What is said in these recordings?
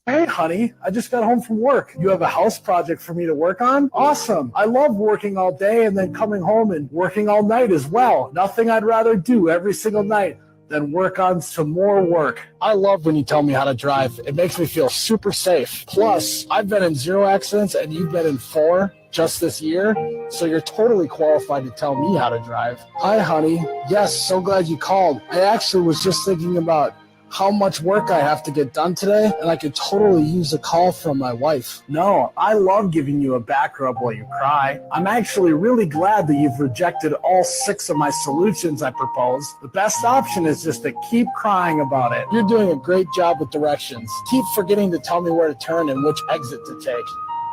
Hey, honey, I just got home from work. You have a house project for me to work on? Awesome. I love working all day and then coming home and working all night as well. Nothing I'd rather do every single night than work on some more work. I love when you tell me how to drive. It makes me feel super safe. Plus, I've been in 0 accidents and you've been in 4 just this year, so you're totally qualified to tell me how to drive. Hi, honey. Yes, so glad you called. I actually was just thinking about how much work I have to get done today, and I could totally use a call from my wife. No, I love giving you a back rub while you cry. I'm actually really glad that you've rejected all 6 of my solutions I proposed. The best option is just to keep crying about it. You're doing a great job with directions. Keep forgetting to tell me where to turn and which exit to take.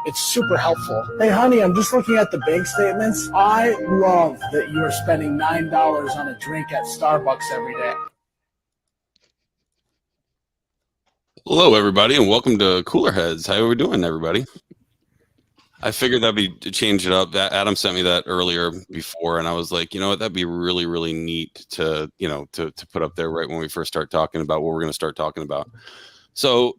It's super helpful. Hey, honey, I'm just looking at the bank statements. I love that you are spending $9 on a drink at Starbucks every day. Hello, everybody, and welcome to Cooler Heads. How are we doing, everybody? I figured that'd be to change it up. Adam sent me that earlier before, and I was like, you know what, that'd be really, really neat to put up there right when we first start talking about what we're going to start talking about. So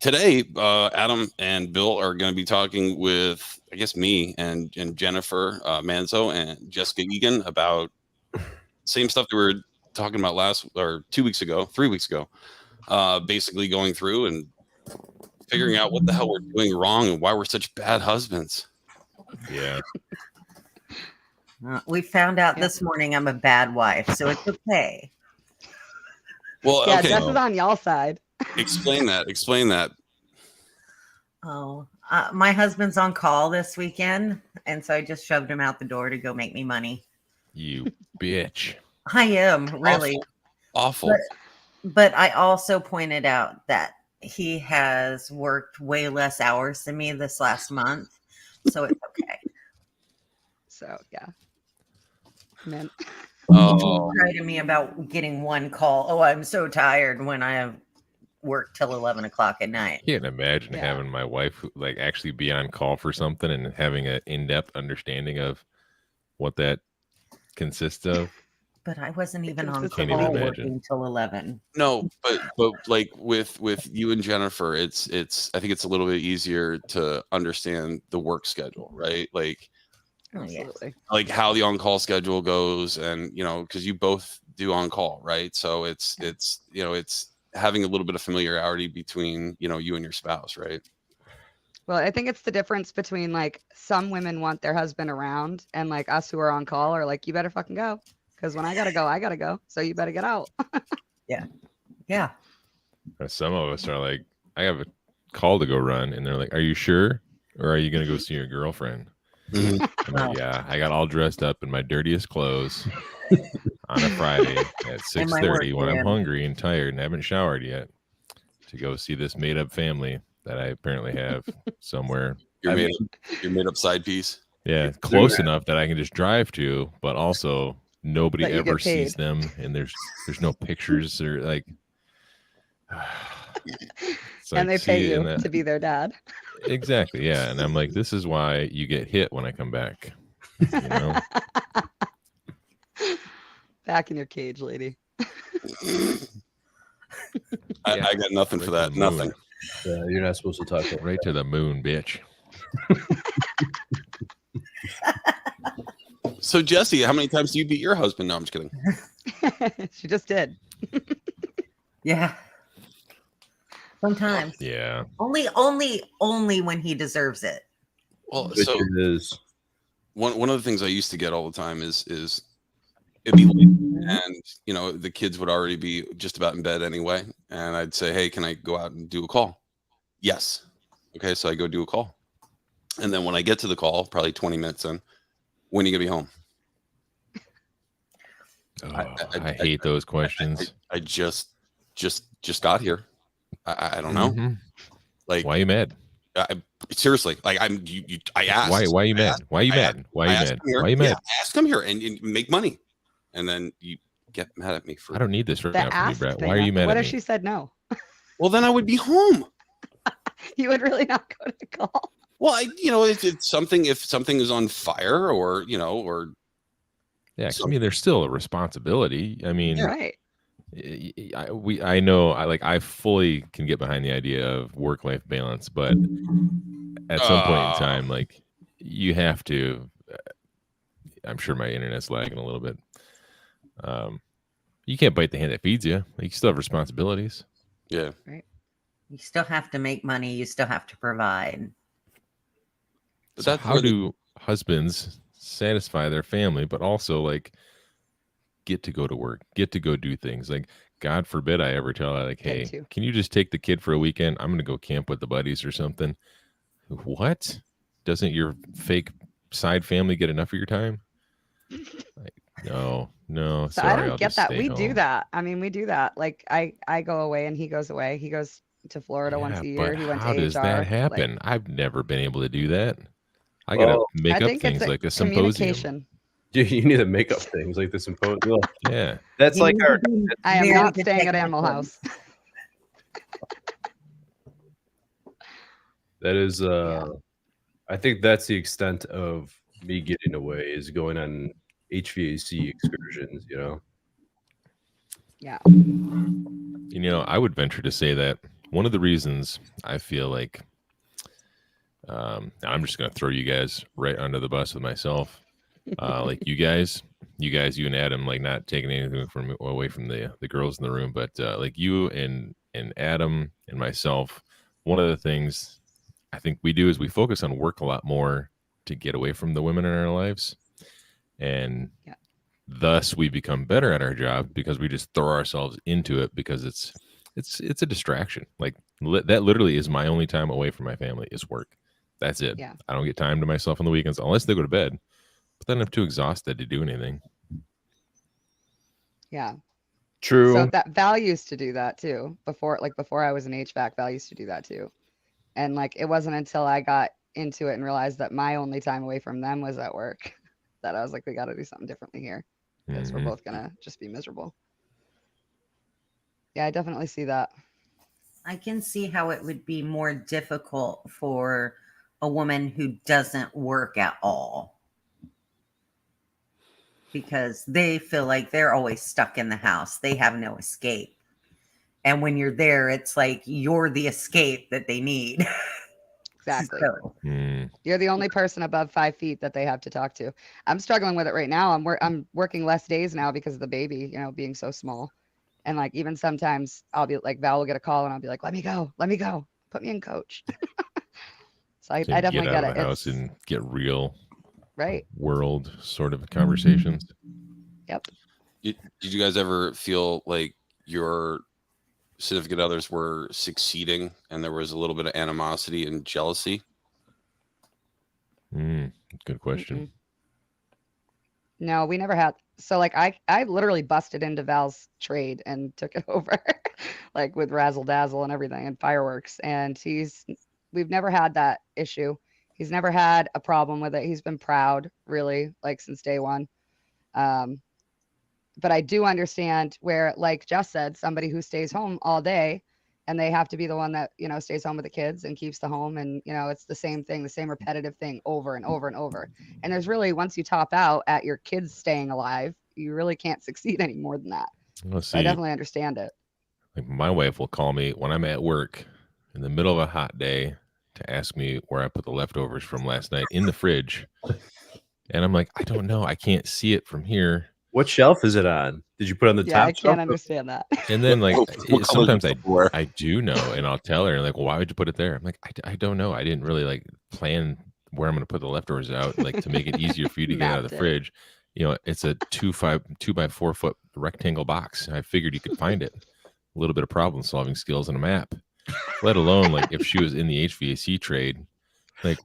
today, Adam and Bill are going to be talking with, I guess, me and Jennifer Manzo and Jessica Egan about same stuff that we were talking about 3 weeks ago. Basically going through and figuring out what the hell we're doing wrong and why we're such bad husbands. Yeah. We found out this morning I'm a bad wife, so it's okay. Well, yeah, okay. Jess is on y'all's side. Explain that. Oh, my husband's on call this weekend, and so I just shoved him out the door to go make me money. You bitch. I am, really. Awful. But I also pointed out that he has worked way less hours than me this last month, so it's okay. So, yeah. Man. He cried to me about getting one call. Oh, I'm so tired when I have worked till 11 o'clock at night. I can't imagine having my wife like actually be on call for something and having an in-depth understanding of what that consists of. But I wasn't even on Can't call even working imagine. till 11. No, but like with you and Jennifer, it's I think it's a little bit easier to understand the work schedule, right? Like, Absolutely. like how the on-call schedule goes, and because you both do on-call, right? So it's having a little bit of familiarity between you and your spouse, right? Well, I think it's the difference between like some women want their husband around, and like us who are on call are like, you better fucking go. Because when I gotta go. So you better get out. Yeah. Some of us are like, I have a call to go run, and they're like, are you sure? Or are you going to go see your girlfriend? Mm-hmm. I'm like, yeah, I got all dressed up in my dirtiest clothes on a Friday at 6:30 when I'm hungry and tired and haven't showered yet to go see this made-up family that I apparently have somewhere. Your made up side piece. Yeah, close enough that I can just drive to, but also nobody ever sees them, and there's no pictures or like. And they pay you to be their dad. Exactly, yeah. And I'm like, this is why you get hit when I come back. Back in your cage, lady. I got nothing for that. Nothing. You're not supposed to talk right to the moon, bitch. So Jesse, how many times do you beat your husband? No, I'm just kidding. She just did. Yeah. Sometimes. Yeah. Only when he deserves it. Well, so one of the things I used to get all the time is it'd be late and the kids would already be just about in bed anyway, and I'd say, hey, can I go out and do a call? Yes. Okay, so I go do a call, and then when I get to the call, probably 20 minutes in, when are you gonna be home? I hate those questions. I just got here. I don't know. Mm-hmm. Like, why are you mad? Seriously, like I asked. Why are you mad? Why are you mad? Why are you mad? Why are you mad? Yeah, ask them here and make money, and then you get mad at me for. I don't need this right now from you, Brett. Why are you mad? What at if me? she said no? Well, then I would be home. You would really not go to the call. Well, if something is on fire, or yeah, I mean, there's still a responsibility. I mean, right. I know I fully can get behind the idea of work-life balance, but at some point in time, like you have to. I'm sure my internet's lagging a little bit. You can't bite the hand that feeds you. Like, you still have responsibilities. Yeah. Right. You still have to make money. You still have to provide. But So that's how do husbands satisfy their family, but also like get to go to work, get to go do things? Like, God forbid I ever tell her, like, hey, can you just take the kid for a weekend? I'm going to go camp with the buddies or something. What? Doesn't your fake side family get enough of your time? Like, no. So Sorry, I don't I'll get just that. stay We home. do that. I mean, we do that. Like I go away and he goes away. He goes to Florida once a year. But He went to how does that HR. happen? I've never been able to do that. I gotta make I up think things it's like a symposium. communication. You need to make up things like the symposium. Yeah, That's You like need our. to be I am very not staying at Animal technical. House. That is. I think that's the extent of me getting away, is going on HVAC excursions. You know. Yeah. I would venture to say that one of the reasons I feel like, I'm just gonna throw you guys right under the bus with myself. Like you and Adam, like not taking anything away from the girls in the room, but like you and Adam and myself, one of the things I think we do is we focus on work a lot more to get away from the women in our lives, and thus we become better at our job because we just throw ourselves into it because it's a distraction. Like that literally is my only time away from my family is work. That's it. Yeah. I don't get time to myself on the weekends unless they go to bed. But then I'm too exhausted to do anything. Yeah. True. So that Val used to do that too. Before I was in HVAC, Val used to do that too. And like it wasn't until I got into it and realized that my only time away from them was at work that I was like, we got to do something differently here because we're both gonna just be miserable. Yeah, I definitely see that. I can see how it would be more difficult for a woman who doesn't work at all, because they feel like they're always stuck in the house. They have no escape. And when you're there, it's like you're the escape that they need. Exactly. So, You're the only person above 5 feet that they have to talk to. I'm struggling with it right now. I'm working less days now because of the baby, being so small. And like even sometimes I'll be like, Val will get a call and I'll be like, let me go, put me in coach. So I definitely get out get of the it. house and get real, right, world sort of conversations. Yep. Did you guys ever feel like your significant others were succeeding and there was a little bit of animosity and jealousy? Good question. Mm-mm. No, we never had. So like I literally busted into Val's trade and took it over like with razzle dazzle and everything and fireworks. And we've never had that issue. He's never had a problem with it. He's been proud really like since day one. But I do understand where, like Jess said, somebody who stays home all day and they have to be the one that, stays home with the kids and keeps the home. And, it's the same thing, the same repetitive thing over and over and over. And there's really, once you top out at your kids staying alive, you really can't succeed any more than that. So I definitely understand it. Like my wife will call me when I'm at work in the middle of a hot day to ask me where I put the leftovers from last night in the fridge. And I'm like, I don't know. I can't see it from here. What shelf is it on? Did you put it on the top? I can't understand that. And then like sometimes I do know, and I'll tell her like, well, why would you put it there? I'm like, I don't know. I didn't really like plan where I'm going to put the leftovers out, like to make it easier for you to get out of the fridge. It's a 2 by 4 foot rectangle box. I figured you could find it. A little bit of problem solving skills and a map, let alone like if she was in the HVAC trade, like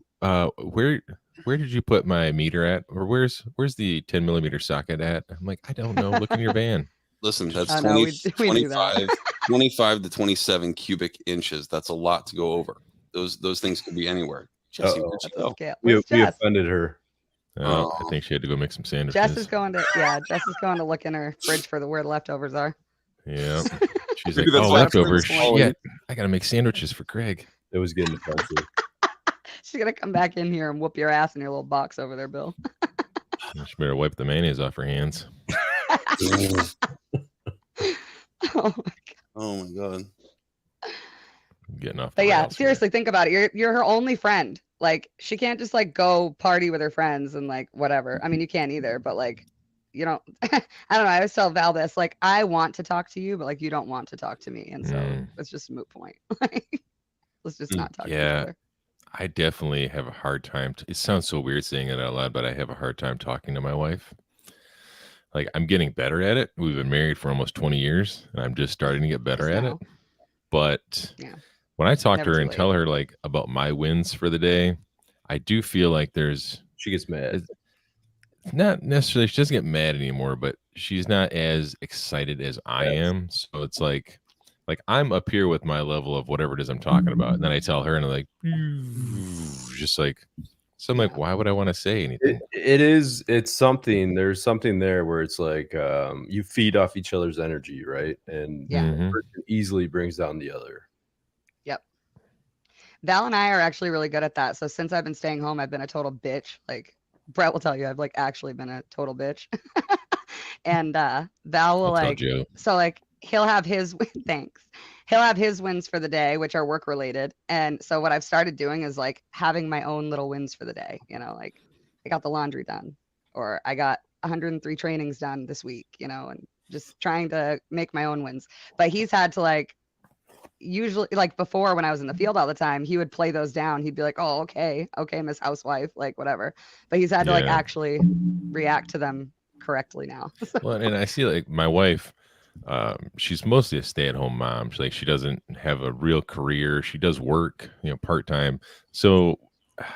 where did you put my meter at? Or where's the 10 millimeter socket at? I'm like, I don't know. Look in your van. Listen, that's no, 25 to 27 cubic inches. That's a lot to go over. Those things could be anywhere. Jesse, where'd you go? We offended her. I think she had to go make some sandwiches. Jess is going to look in her fridge for where the leftovers are. Yeah. She's like, oh, leftovers. Shit. I got to make sandwiches for Greg. It was getting offensive. She's going to come back in here and whoop your ass in your little box over there, Bill. She better wipe the mayonnaise off her hands. Oh my Oh my god. Getting off the But yeah, rails here. seriously, think about it. You're her only friend. Like, she can't just like go party with her friends and like whatever. I mean, you can't either, but like, you don't. I don't know. I always tell Val this. Like, I want to talk to you, but like, you don't want to talk to me, and so it's just a moot point. Like, let's just not talk to each Yeah. other. I definitely have a hard time. It sounds so weird saying it out loud, but I have a hard time talking to my wife. Like, I'm getting better at it. We've been married for almost 20 years, and I'm just starting to get better Just at now. it. But Yeah. when I talk to Never her too and late. tell her like about my wins for the day, I do feel like there's She gets mad. not necessarily, she doesn't get mad anymore, but she's not as excited as I am. So it's like I'm up here with my level of whatever it is I'm talking about. And then I tell her and I'm like, just like, so I'm like, why would I want to say anything? It's something, there's something there where it's like you feed off each other's energy, right? And Yeah. one person easily brings down the other. Yep. Val and I are actually really good at that. So since I've been staying home, I've been a total bitch. Like, Brett will tell you, I've like actually been a total bitch. And Val will I'll tell like, Joe. so like he'll have his thanks. He'll have his wins for the day, which are work related. And so what I've started doing is like having my own little wins for the day. You know, like I got the laundry done, or I got 103 trainings done this week, you know, and just trying to make my own wins. But he's had to like, usually like before when I was in the field all the time, he would play those down. He'd be like, oh, okay, Miss Housewife, like whatever. But he's had to like Yeah. actually react to them correctly now. Well, and I see like my wife, she's mostly a stay-at-home mom. She doesn't have a real career. She does work, part-time. So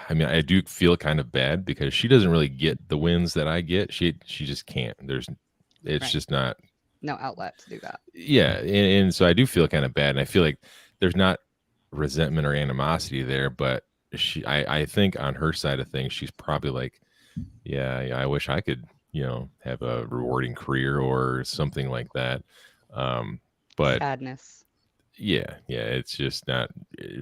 I mean, I do feel kind of bad because she doesn't really get the wins that I get. She just can't. It's Right. just not. No outlet to do that. Yeah, and so I do feel kind of bad, and I feel like there's not resentment or animosity there, but I think on her side of things, she's probably like, yeah, I wish I could, have a rewarding career or something like that. But Sadness. yeah, it's just not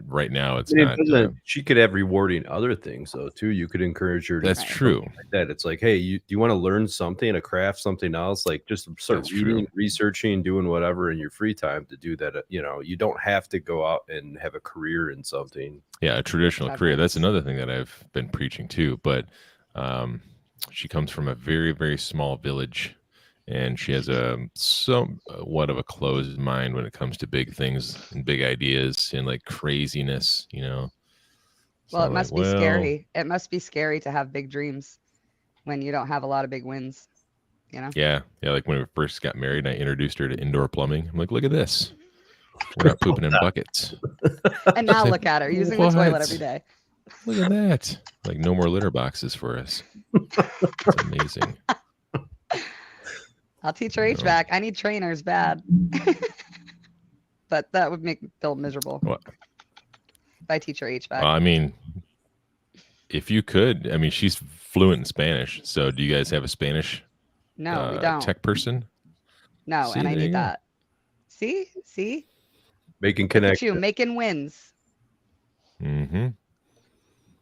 right now. It's I mean, not. She could have rewarding other things though too. You could encourage her to That's do true. something like that. It's like, hey, do you want to learn something, a craft, something else? Like just start That's reading, true. researching, doing whatever in your free time to do that. You don't have to go out and have a career in something. Yeah, a traditional career. That's Preference. another thing that I've been preaching too. But she comes from a very, very small village, and she has somewhat of a closed mind when it comes to big things and big ideas and like craziness, Well, So it must be scary. It must be scary to have big dreams when you don't have a lot of big wins, Yeah. Like when we first got married, I introduced her to indoor plumbing. I'm like, look at this. We're not pooping in buckets. And now look at her using the toilet every day. Look at that. Like no more litter boxes for us. It's amazing. I'll teach her HVAC. I need trainers bad. But that would make me feel miserable. What? If I teach her HVAC. Well, I mean, if you could, I mean, she's fluent in Spanish. So do you guys have a Spanish No, we don't. tech person? No, See, and I there you need go. that. See? Making Look at connect. you making wins. Mm-hmm.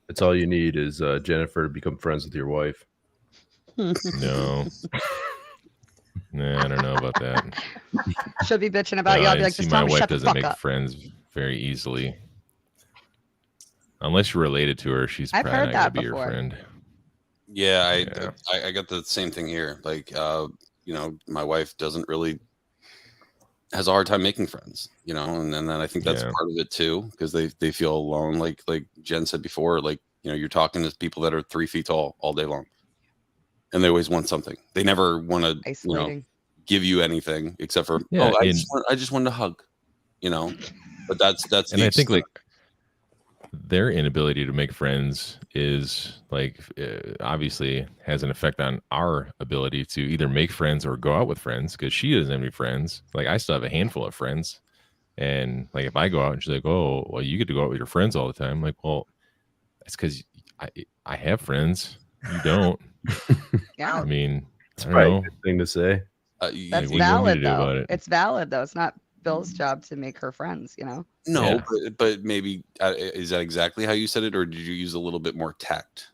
That's all you need is Jennifer to become friends with your wife. No. Nah, I don't know about that. She'll be bitching about you. I'll be like, just my tell me wife shut the doesn't fuck make up. friends very easily. Unless you're related to her, she's I've probably heard not gonna that be your before. friend. Yeah, Yeah. I got the same thing here. Like, my wife doesn't really has a hard time making friends, and then I think that's Yeah. part of it too, because they feel alone. Like Jen said before, like, you're talking to people that are 3 feet tall all day long, and they always want something. They never want to, Isolating. give you anything except for, Yeah, I and- just wanted a hug, But that's And the I think extent. like their inability to make friends is like obviously has an effect on our ability to either make friends or go out with friends, because she doesn't have any friends. Like I still have a handful of friends, and like if I go out and she's like, oh well, you get to go out with your friends all the time, I'm like, well, it's because I have friends, you don't. Yeah. I mean, It's I probably a don't know. good thing to say. That's what do you want me to valid do though. about it? It's valid though. It's not Bill's job to make her friends, No, Yeah. but maybe is that exactly how you said it, or did you use a little bit more tact?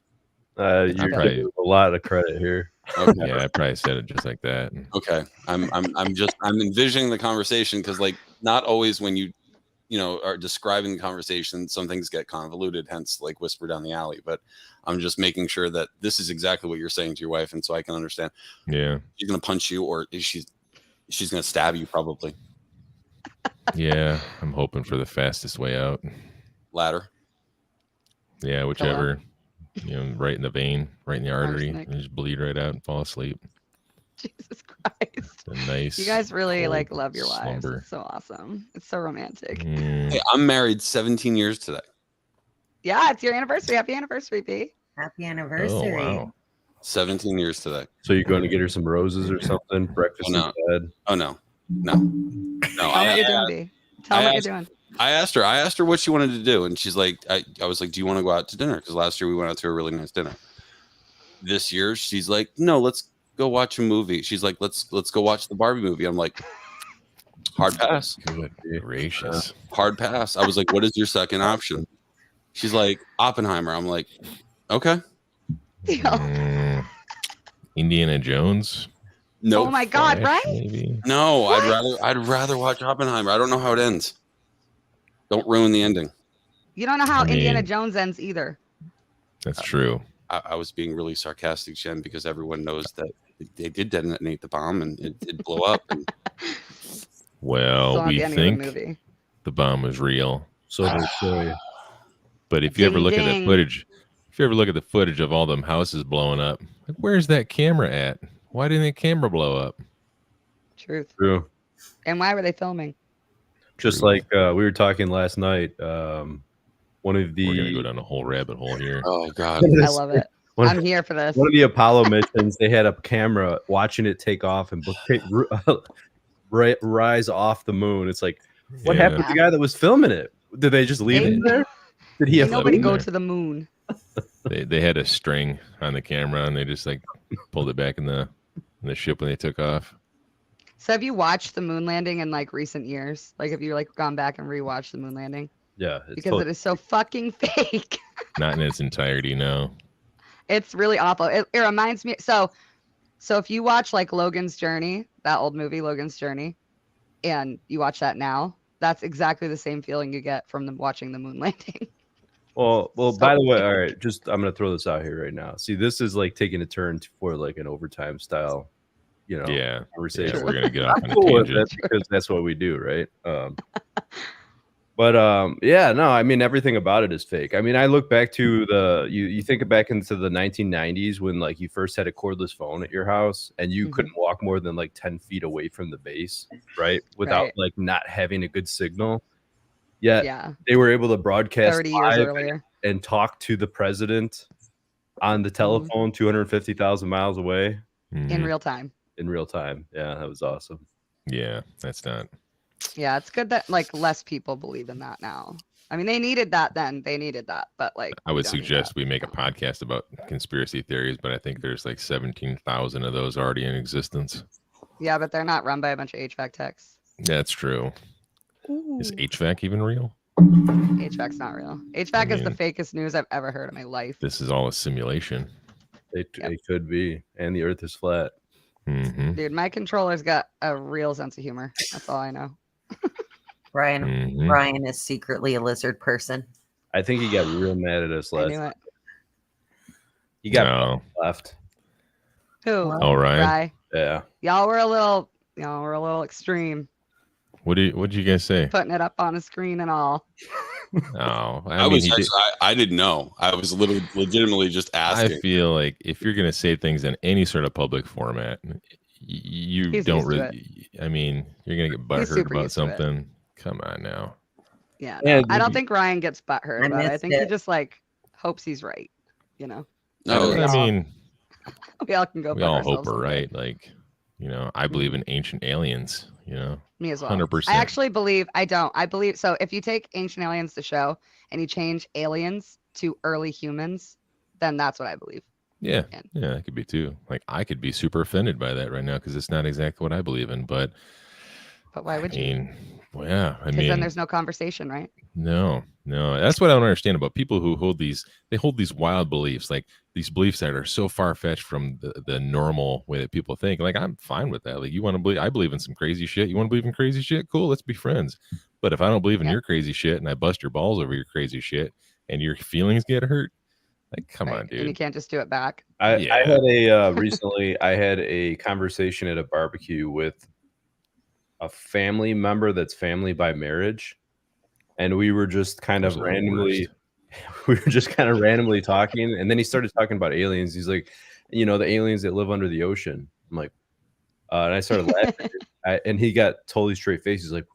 You're probably- giving a lot of credit here. Okay. Yeah, I probably said it just like that. Okay. I'm envisioning the conversation because like not always when you are describing the conversation, some things get convoluted, hence like whisper down the alley. But I'm just making sure that this is exactly what you're saying to your wife, and so I can understand. Yeah. She's gonna punch you, or she's gonna stab you, probably. Yeah, I'm hoping for the fastest way out. Ladder. Yeah, whichever. Right in the vein, right in the artery, Arsenic. and just bleed right out and fall asleep. Jesus Christ. A nice. You guys really cold like love your wives. slumber. It's so awesome. It's so romantic. Mm, Hey, I'm married 17 years today. Yeah, it's your anniversary. Happy anniversary, B. Happy oh anniversary. wow. 17 years today. So you're going to get her some roses or something? Breakfast Oh, no. in bed? Oh no. Tell them what you're doing, B. Tell them what you're doing. I asked her what she wanted to do, and she's like, I was like, do you want to go out to dinner? Because last year we went out to a really nice dinner. This year she's like, no, let's go watch a movie. She's like, let's go watch the Barbie movie. I'm like, hard pass. Good gracious. Hard pass. I was like, what is your second option? She's like, Oppenheimer. I'm like, okay. Mm, Indiana Jones. No. Oh my God, Flash, right? Maybe. No, I'd rather watch Oppenheimer. I don't know how it ends. Don't ruin the ending. You don't know how I mean- Indiana Jones ends either. That's true. I was being really sarcastic, Jen, because everyone knows that they did detonate the bomb and it did blow up. And Well, Still not we the ending of the think movie. the bomb was real, So they say. but if you ever Ding, look at ding. the footage, of all them houses blowing up, like, where's that camera at? Why didn't the camera blow up? Truth. True. And why were they filming? Just True. like we were talking last night. One of the We're gonna go down a whole rabbit hole here. oh god, I love it. One- I'm here for this. one of the Apollo missions, they had a camera watching it take off and rise off the moon. It's like, what Yeah. happened to the guy that was filming it? Did they just leave They- him there? Did he Ain't have nobody food go there? to the moon. They had a string on the camera and they just like pulled it back in the ship when they took off. So have you watched the moon landing in like recent years? Like have you like gone back and rewatched the moon landing? Yeah, it's Because it is so fucking fake. Not in its entirety, no. It's really awful. It reminds me. So if you watch like Logan's Journey, that old movie, Logan's Journey, and you watch that now, that's exactly the same feeling you get from watching the moon landing. Well, So by the way, fake. all right, just I'm gonna throw this out here right now. See, this is like taking a turn for like an overtime style, Yeah. conversation. Yeah, we're gonna get off I'm on a cool with tangent. it because that's what we do, right? Yeah, no, I mean everything about it is fake. I mean, I look back to you think back into the 1990s when like you first had a cordless phone at your house and you Mhm. couldn't walk more than like 10 feet away from the base, right? Without Right. like not having a good signal. Yet Yeah, they were able to broadcast 30 years live earlier. and talk to the president on the telephone 250,000 miles away In Mhm. real time. in real time. Yeah, that was awesome. Yeah, that's not. Yeah, it's good that like less people believe in that now. I mean, they needed that then. They needed that, but like I we would don't need suggest that we make a now. podcast about conspiracy theories, but I think there's like 17,000 of those already in existence. Yeah, but they're not run by a bunch of HVAC techs. That's true. Is HVAC even real? HVAC's not real. HVAC is the mean- fakest news I've ever heard in my life. This is all a simulation. It Yep. could be. And the earth is flat. Hmm. Dude, my controller's got a real sense of humor. That's all I know. Brian Mhm. Brian is secretly a lizard person. I think he got real mad at us I last. knew it. He got No. left. Who? All right. Rye. Yeah. Y'all were a little extreme, What did you guys say? putting it up on the screen and all. Oh, I mean, was he did- actually, I didn't know. I was legitimately just I asking. feel like if you're gonna say things in any sort of public format, you He's don't used to really. I mean, you're gonna get butthurt super about used to it. something. Come on now. Yeah. Yeah, I don't did- think Ryan gets butthurt I about it. I missed think he it. just like hopes he's right. You know, No, Yeah. I mean, we all can go. we fuck all ourselves hope we're someday. right. Like, I believe in ancient aliens. Me as well. 100%. I actually believe. I don't. I believe so. If you take Ancient Aliens the show and you change aliens to early humans, then that's what I believe. Yeah, And- yeah, that could be too. Like, I could be super offended by that right now because it's not exactly what I believe in. But But why would I you? mean, well, yeah, I Because then mean, there's no conversation, right? No, that's what I don't understand about people who hold these wild beliefs, like these beliefs that are so far-fetched from the normal way that people think. Like, I'm fine with that. Like, you want to believe, I believe in some crazy shit. You want to believe in crazy shit? Cool, let's be friends. But if I don't believe in your crazy shit and I bust your balls over your crazy shit and your feelings get hurt, like, come on, dude. And you can't just do it back. I had a recently I had a conversation at a barbecue with a family member that's family by marriage, and we were just kind of randomly talking, and then he started talking about aliens. He's like, the aliens that live under the ocean. I'm like, and I started laughing, and he got totally straight face. He's like,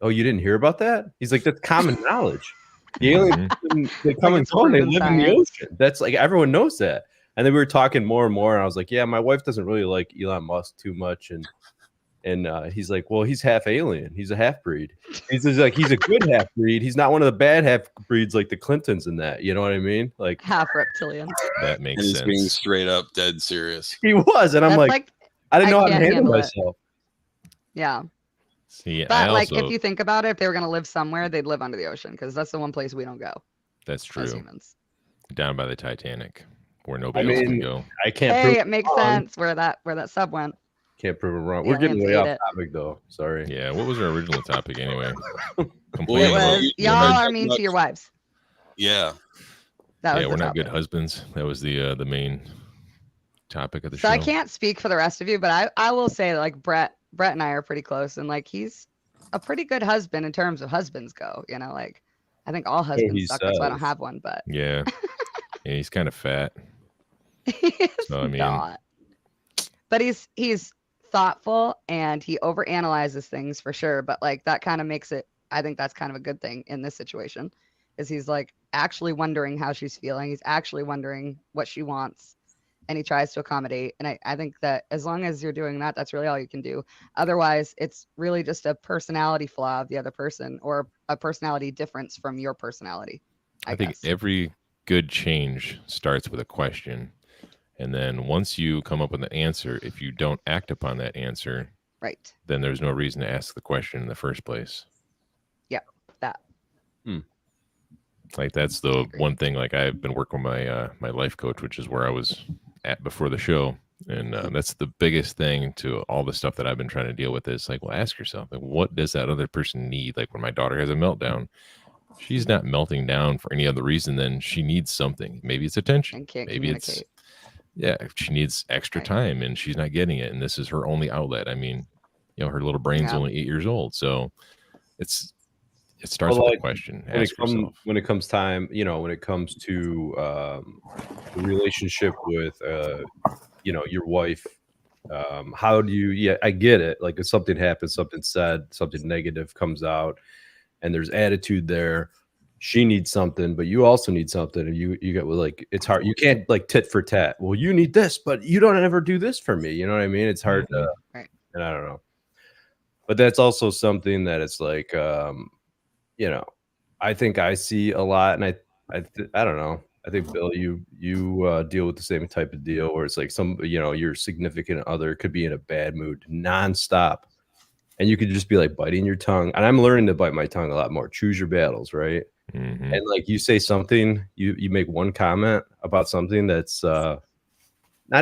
"Oh, you didn't hear about that?" He's like, "That's common knowledge. The aliens, they come and go, and they live in the ocean. That's like, everyone knows that." And then we were talking more and more, and I was like, "Yeah, my wife doesn't really like Elon Musk too much," and he's like, "Well, he's half alien. He's a half breed." He's like, "He's a good half breed. He's not one of the bad half breeds like the Clintons and that." You know what I mean? Like, half reptilian. That makes sense. He's being straight up dead serious. He was, and I'm like, I didn't know how to handle myself. Yeah. See, but like, if you think about it, if they were going to live somewhere, they'd live under the ocean, because that's the one place we don't go. That's true. As humans. Down by the Titanic, where nobody else can go. I can't. Hey, it makes sense where that sub went. Can't prove it wrong. We're getting way off topic, though. Sorry. Yeah. What was our original topic anyway? Complaining about y'all are mean to your wives. Yeah. We're not good husbands. That was the main topic of the show. So I can't speak for the rest of you, but I will say, like, Brett and I are pretty close, and like, he's a pretty good husband in terms of husbands go. Like, I think all husbands suck. That's why I don't have one. But yeah, he's kind of fat. So I mean, not. But he's thoughtful, and he overanalyzes things for sure. But like, that kind of makes it. I think that's kind of a good thing in this situation, is he's like actually wondering how she's feeling. He's actually wondering what she wants, and he tries to accommodate. And I think that as long as you're doing that, that's really all you can do. Otherwise, it's really just a personality flaw of the other person, or a personality difference from your personality. I think every good change starts with a question. And then once you come up with an answer, if you don't act upon that answer, right, then there's no reason to ask the question in the first place. Yeah, that. Like, that's the one thing. Like, I've been working with my life coach, which is where I was at before the show, and that's the biggest thing to all the stuff that I've been trying to deal with. Is like, well, ask yourself, like, what does that other person need? Like, when my daughter has a meltdown, she's not melting down for any other reason than she needs something. Maybe it's attention. Maybe it's she needs extra time, and she's not getting it, and this is her only outlet. I mean, her little brain's only 8 years old, so it starts with a question. Ask yourself. When it comes time, when it comes to the relationship with your wife, how do you? I get it. Like, if something happens, something said, something negative comes out, and there's attitude there. She needs something, but you also need something, and you get, well, like, it's hard. You can't, like, tit for tat. Well, you need this, but you don't ever do this for me. You know what I mean? It's hard to, and I don't know. But that's also something that it's like, I think I see a lot, and I don't know. I think, Bill, you deal with the same type of deal where it's like your significant other could be in a bad mood nonstop, and you could just be like biting your tongue. And I'm learning to bite my tongue a lot more. Choose your battles, right? Mm-hmm. And like, you say something, you make one comment about something that's not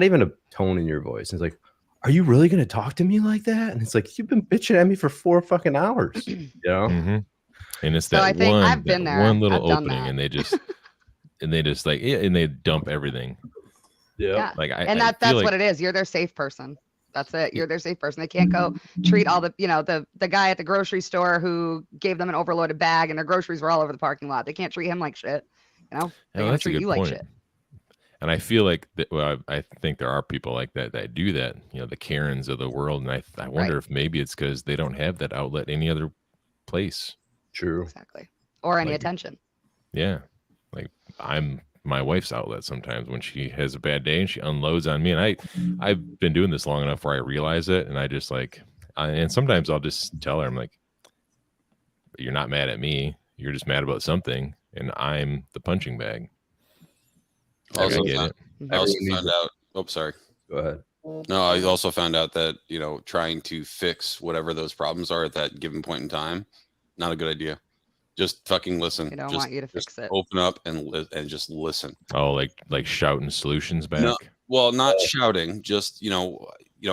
even a tone in your voice. And it's like, are you really going to talk to me like that? And it's like, you've been bitching at me for 4 fucking hours, Mm-hmm. And it's so that one little opening, that. and they just like, and they dump everything. Yeah. Like, that's like, what it is. You're their safe person. That's it. You're their safe person. They can't go treat all the, the guy at the grocery store who gave them an overloaded bag and their groceries were all over the parking lot. They can't treat him like shit. They treat you like shit. And I feel like I think there are people like that do that. The Karens of the world, and I wonder if maybe it's because they don't have that outlet any other place. True. Exactly. Or any attention. Yeah. Like, I'm my wife's outlet sometimes when she has a bad day and she unloads on me. And I've been doing this long enough where I realize it, and I just like, and sometimes I'll just tell her, I'm like, you're not mad at me. You're just mad about something, and I'm the punching bag. I also found out. Oh, sorry. Go ahead. No, I also found out that, trying to fix whatever those problems are at that given point in time, not a good idea. Just fucking listen. We don't just, want you to fix it. Open up and just listen. Oh, like shouting solutions back. No, well, not shouting. Just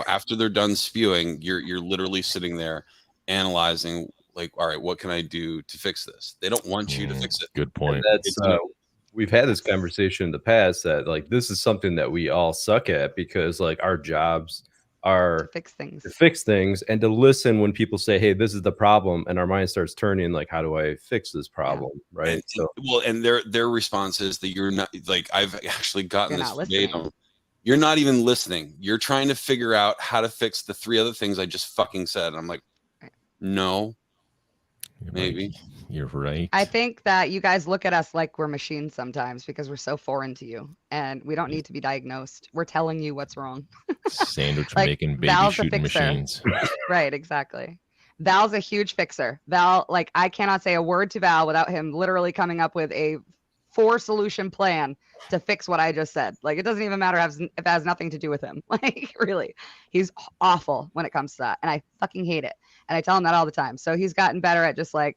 after they're done spewing, you're literally sitting there analyzing. Like, all right, what can I do to fix this? They don't want you to fix it. Good point. And that's we've had this conversation in the past that like this is something that we all suck at because like our jobs are To fix things and to listen when people say, hey, this is the problem, and our mind starts turning like, how do I fix this problem? Right. And their response is that you're not, like, I've actually gotten You're this not listening. verbatim. You're not even listening. You're trying to figure out how to fix the 3 other things I just fucking said. And I'm like, no, maybe. You're right. I think that you guys look at us like we're machines sometimes because we're so foreign to you, and we don't need to be diagnosed. We're telling you what's wrong. Sandwich Like, making, baby Val's a shooting fixer. machines. Right, exactly. Val's a huge fixer. Val, like, I cannot say a word to Val without him literally coming up with a 4-solution plan to fix what I just said. Like, it doesn't even matter if it has nothing to do with him. Like, really, he's awful when it comes to that, and I fucking hate it. And I tell him that all the time. So he's gotten better at just like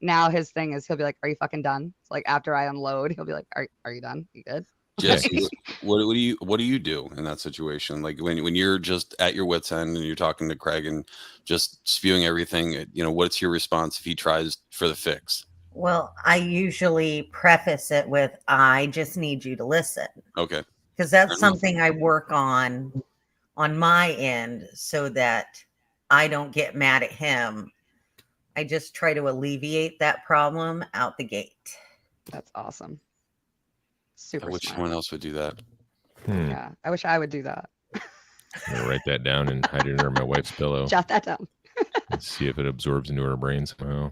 now his thing is he'll be like, "Are you fucking done?" It's like after I unload, he'll be like, "Are you done? You good?" Jesse, what do you do in that situation? Like when you're just at your wit's end and you're talking to Craig and just spewing everything, what's your response if he tries for the fix? Well, I usually preface it with, I just need you to listen. Okay. Because that's something I work on my end so that I don't get mad at him. I just try to alleviate that problem out the gate. That's awesome. Super I wish smart. someone else would do that. Yeah, I wish I would do that. I'm gonna write that down and hide it under my wife's pillow. Jot that down. Let's see if it absorbs into her brain somehow.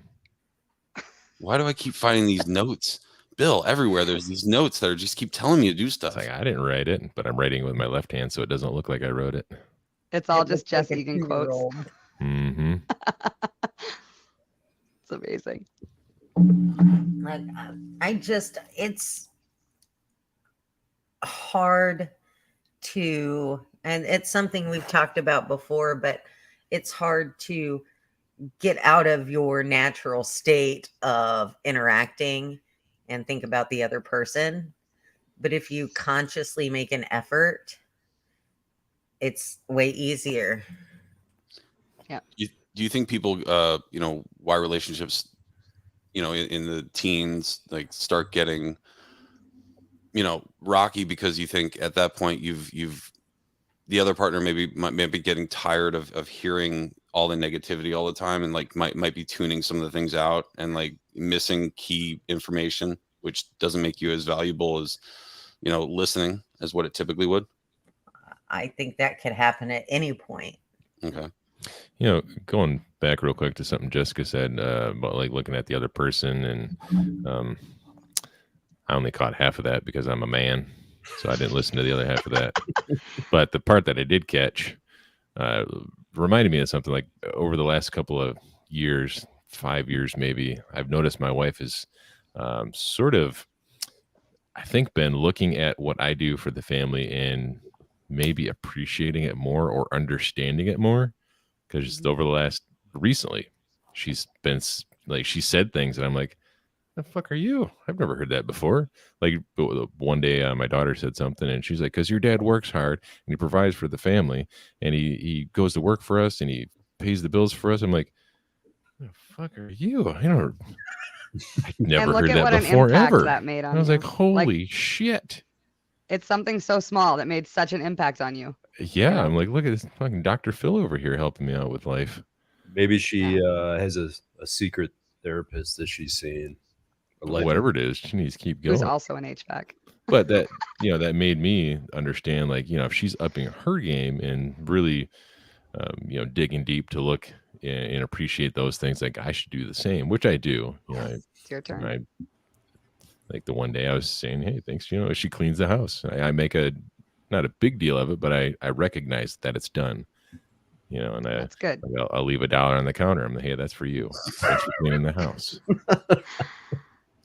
Why do I keep finding these notes? Bill, everywhere there's these notes that just keep telling me to do stuff. It's like I didn't write it, but I'm writing it with my left hand, so it doesn't look like I wrote it. It's all It just looks Jesse like a Egan quotes. 2-year-old. Mm-hmm. It's amazing. Like, it's hard to, and it's something we've talked about before, but it's hard to get out of your natural state of interacting and think about the other person. But if you consciously make an effort, it's way easier. Do you think people, why relationships, in the teens, like start getting, rocky because you think at that point you've the other partner might be getting tired of hearing all the negativity all the time and like might be tuning some of the things out and like missing key information, which doesn't make you as valuable as, listening as what it typically would? I think that could happen at any point. Okay. Going back real quick to something Jessica said about like looking at the other person, and I only caught half of that because I'm a man, so I didn't listen to the other half of that. But the part that I did catch reminded me of something. Like over the last couple of years, 5 years maybe, I've noticed my wife is sort of, I think, been looking at what I do for the family and maybe appreciating it more or understanding it more. Because just over the last recently, she's been like, she said things and I'm like, the fuck are you? I've never heard that before. Like one day my daughter said something and she's like, because your dad works hard and he provides for the family and he goes to work for us and he pays the bills for us. I'm like, the fuck are you? I've never heard that before ever. That made on and I was you. like, holy shit. It's something so small that made such an impact on you. Yeah, I'm like, look at this fucking Dr. Phil over here helping me out with life. Maybe she has a secret therapist that she's seeing. Whatever it is, she needs to keep going. Who's also an HVAC. But that, that made me understand, like, if she's upping her game and really, digging deep to look and appreciate those things, like I should do the same, which I do. It's your turn. Like the one day I was saying, hey, thanks. She cleans the house. I make not a big deal of it, but I recognize that it's done. And that's good. I'll leave $1 on the counter. I'm like, hey, that's for you. Thanks for cleaning the house.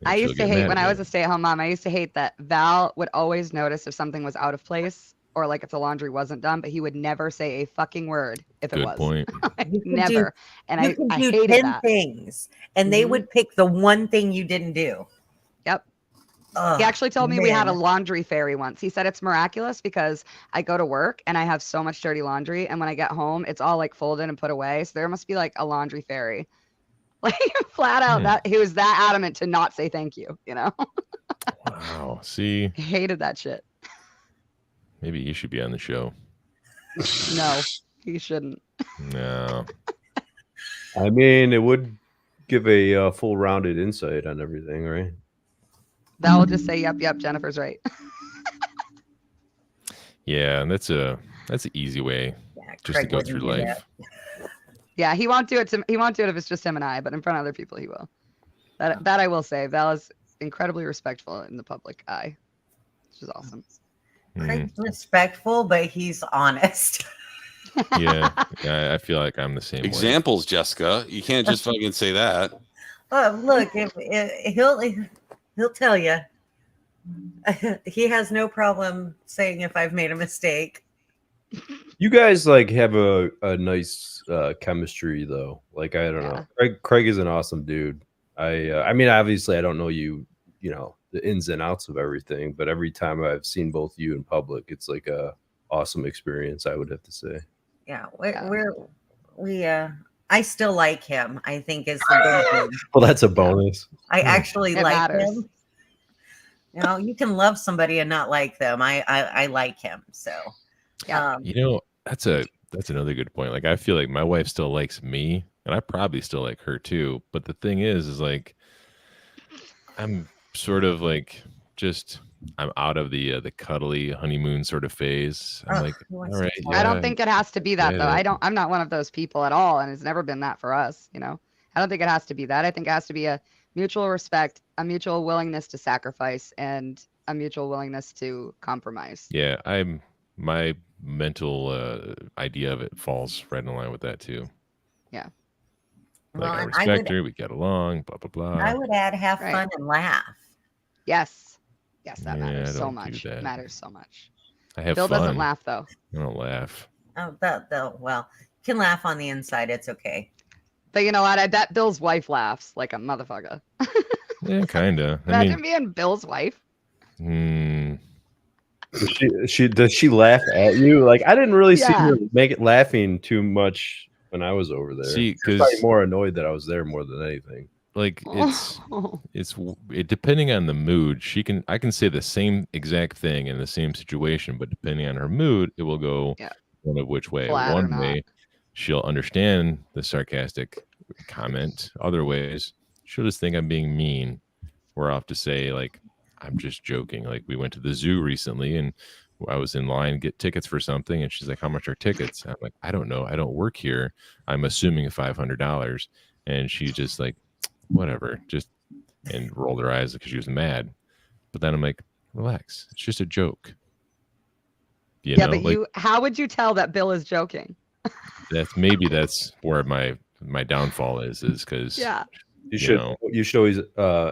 I used to hate when I was a stay-at-home mom. I used to hate that Val would always notice if something was out of place or like if the laundry wasn't done, but he would never say a fucking word if it Good was. point. You can Never. And You can I do hated 10 that. things, and they Mhm. would pick the one thing you didn't do. Yep. Ugh, He actually told me we had a man. laundry fairy once. He said it's miraculous because I go to work and I have so much dirty laundry, and when I get home, it's all like folded and put away. So there must be like a laundry fairy. Like flat out, that he was that adamant to not say thank you. You know, Wow. See, hated that shit. maybe you should be on the show. No, he shouldn't. No. I mean, it would give a full rounded insight on everything, right? Val will just say, "Yep, yep, Jennifer's right." Yeah, and that's an easy way Yeah, just to Craig go wouldn't through do life. Yeah, he won't do it. He won't do it if it's just him and I. But in front of other people, he will. That I will say. Val is incredibly respectful in the public eye, which is awesome. that. Craig's respectful, but he's honest. Yeah, I feel like I'm the same way. Examples, Jessica. You can't just fucking say that. Look, he'll tell you. He has no problem saying if I've made a mistake. You guys like have a nice chemistry though. Like I don't know. Craig is an awesome dude. I mean obviously I don't know you know the ins and outs of everything, but every time I've seen both you in public, it's like a awesome experience, I would have to say. Yeah, I still like him. I think is the big thing. Well, that's a bonus. I actually It like matters. him. You know, you can love somebody and not like them. I like him. So Yeah. You know, that's another good point. Like I feel like my wife still likes me, and I probably still like her too. But the thing is like I'm sort of like I'm out of the cuddly honeymoon sort of phase. I'm like, who all wants to right. talk? I don't yeah, think it has to be that get though. it. I'm not one of those people at all, and it's never been that for us. You know, I don't think it has to be that. I think it has to be a mutual respect, a mutual willingness to sacrifice, and a mutual willingness to compromise. Yeah, my mental idea of it falls right in line with that too. Yeah. Like Well, I I respect would- her, we get along, blah blah blah. I would add have Right. fun and laugh. Yes. Yes, that Yeah, I matters so don't do much. that. Matters so much. I have Bill fun. doesn't laugh though. I don't laugh. Oh, well, you can laugh on the inside. It's okay. But you know what? I bet Bill's wife laughs like a motherfucker. Yeah, kinda. I Imagine mean, being Bill's wife. Does she laugh at you? Like I didn't really see Yeah. her make it laughing too much when I was over there. see, She was probably because more annoyed that I was there more than anything. like it depending on the mood, I can say the same exact thing in the same situation, but depending on her mood, it will go Yeah. one of which way. Flat or One not. way, she'll understand the sarcastic comment. Other ways, she'll just think I'm being mean. Where I'll have to say like I'm just joking. Like we went to the zoo recently and I was in line to get tickets for something, and she's like, "How much are tickets?" I'm like, "I don't know. I don't work here. I'm assuming $500." And she's just like, "Whatever," and rolled her eyes because she was mad. But then I'm like, "Relax. It's just a joke." You Yeah, know, but like how would you tell that Bill is joking? that's where my downfall is because Yeah, You should know. you should always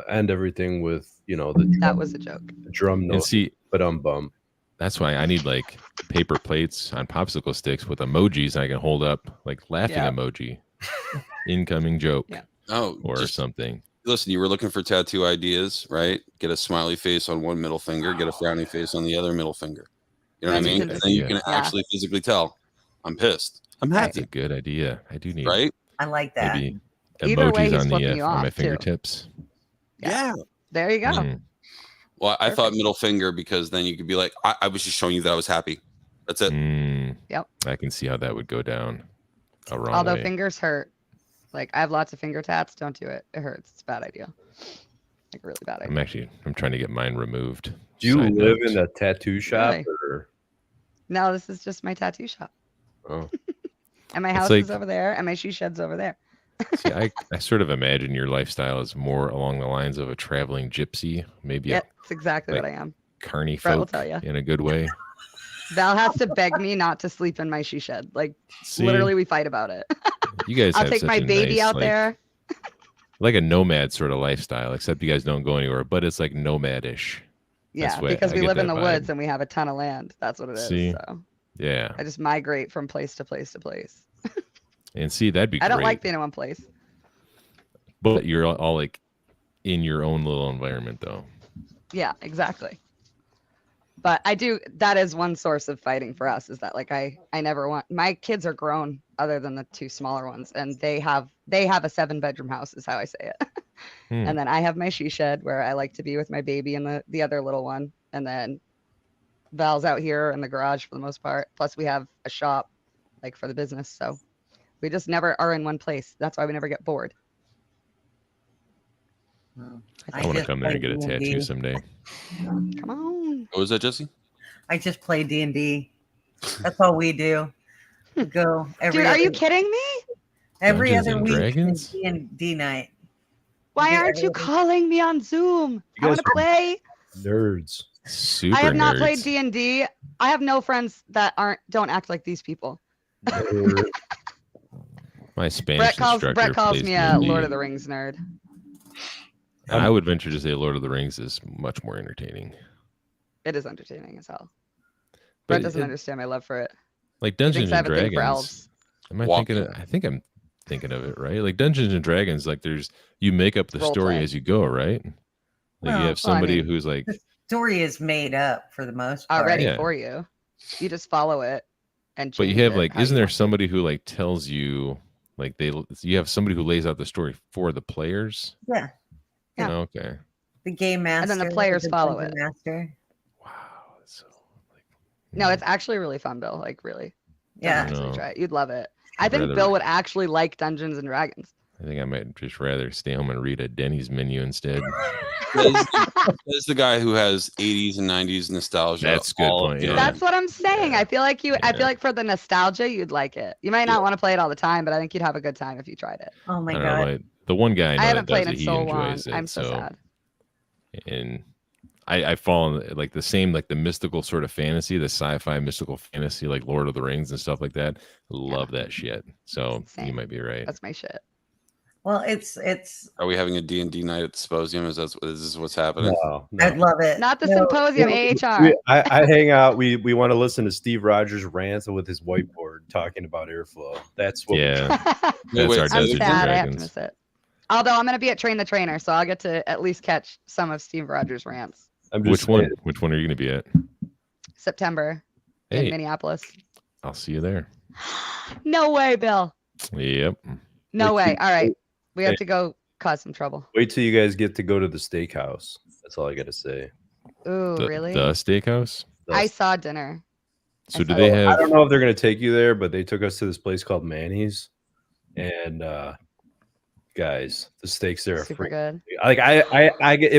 end everything with that was a joke. drum and note, see but bum. that's why I need like paper plates on popsicle sticks with emojis I can hold up, like laughing Yeah. emoji, incoming joke, Yeah. Oh, or just something. listen. You were looking for tattoo ideas, right? Get a smiley face on one middle finger. Get a frowny face on the other middle finger. You know what I Then you mean? can And just- then you can Yeah. actually physically tell. I'm pissed. I'm Right. That's happy. a good idea. I do need Right? I like that. maybe Either way, emojis he's on flipping you on my off, too. fingertips. Yeah. There you go. Mm. Well, I thought Perfect. middle finger because then you could be like, I was just showing you that I was happy. That's it. Mm. Yep. I can see how that would go down a wrong Although way. fingers hurt. Like I have lots of finger tats. Don't do it. It hurts. It's a bad idea. Like a really bad idea. I'm trying to get mine removed. Do you Side live note. in a tattoo shop Really? or No, this is just my tattoo shop. oh. And my It's house like- is over there, and my she shed's over there. See, I sort of imagine your lifestyle is more along the lines of a traveling gypsy, maybe Yeah, a that's exactly like- what I am. carny Brett will folk tell ya. in a good way. Val has to beg me not to sleep in my she shed. Like See, literally, we fight about it. you guys I'll have take such my a baby nice, out like, there. like a nomad sort of lifestyle, except you guys don't go anywhere, but it's like nomadish. Yeah, what- because I we get live in that the vibe. woods and we have a ton of land. That's what it is. See? So Yeah. I just migrate from place to place to place. And see, that'd be I great. don't like being in one place. But you're all like in your own little environment, though. Yeah, exactly. But I do. That is one source of fighting for us. Is that like I never want my kids are grown, other than the two smaller ones, and they have a 7-bedroom house. Is how I say it. And then I have my she shed where I like to be with my baby and the other little one, and then Val's out here in the garage for the most part. Plus we have a shop, like for the business. So we just never are in one place. That's why we never get bored. I want to come there and get a tattoo someday. Come on. What was that, Jesse? I just play D&D. That's all we do. We go every Dude, are you other- kidding me? every Dungeons other and week Dragons? is D&D night. Why do aren't you everything. calling me on Zoom? You I want guys to play. Nerds. Super I have not nerds. played D&D. I have no friends that don't act like these people. Nerd. My Spanish instructor Brett calls plays me a D&D. Lord of the Rings nerd. And I would venture to say Lord of the Rings is much more entertaining. It is entertaining as hell. But Brett doesn't it- understand my love for it. Like He Dungeons thinks I and have a thing for Dragons. elves. Am I Walking. thinking? I think I'm thinking of it right. Like Dungeons and Dragons, like you make up the Role story play. as you go, right? Like Well, you have somebody mean- who's like, Story is made up for the most part. Already Yeah. for you. You just follow it and but you change have it like, how isn't you there want. somebody who like tells you like you have somebody who lays out the story for the players? Yeah. Yeah. Okay. The game master. then the players the follow dungeon it. Master. Wow. That's so like. No, it's actually really fun, Bill. Like really. Don't Yeah. actually No. try it. You'd love it. I I'd think rather- Bill would actually like Dungeons and Dragons. I think I might just rather stay home and read a Denny's menu instead. That's the guy who has 80s and 90s nostalgia. That's a good all point, the yeah. time. That's what I'm saying. Yeah. I feel like I feel Yeah. like for the nostalgia, you'd like it. You might not want to play it all the time, but I think you'd have a good time if you tried it. Oh my I don't god. know, the one guy I know I haven't that does played in it, he so long. enjoys it. I'm so sad. And I fall in like the same, like the mystical sort of fantasy, the sci-fi mystical fantasy, like Lord of the Rings and stuff like that. Love that shit. So you Same. might be right. That's my shit. Well, it's. Are we having a D&D night at the Symposium? Is this what's happening? No, I'd love it. Not the No, symposium, it- AHR. I hang out. We want to listen to Steve Rogers rant with his whiteboard talking about airflow. That's what. Yeah. Wait, That's our I'm so Dungeons and sad. I have to Dragons. miss it. Although I'm going to be at Train the Trainer, so I'll get to at least catch some of Steve Rogers' rants. I'm just Which one? saying. Which one are you going to be at? September in Hey, Minneapolis. I'll see you there. No way, Bill. Yep. No Wait, way. All right. We have hey. to go cause some trouble. Wait till you guys get to go to the steakhouse. That's all I got to say. Ooh, The, really? the steakhouse. I saw dinner. So I do saw they it. have? I don't know if they're gonna take you there, but they took us to this place called Manny's, and guys, the steaks there are Super free. good. Like I get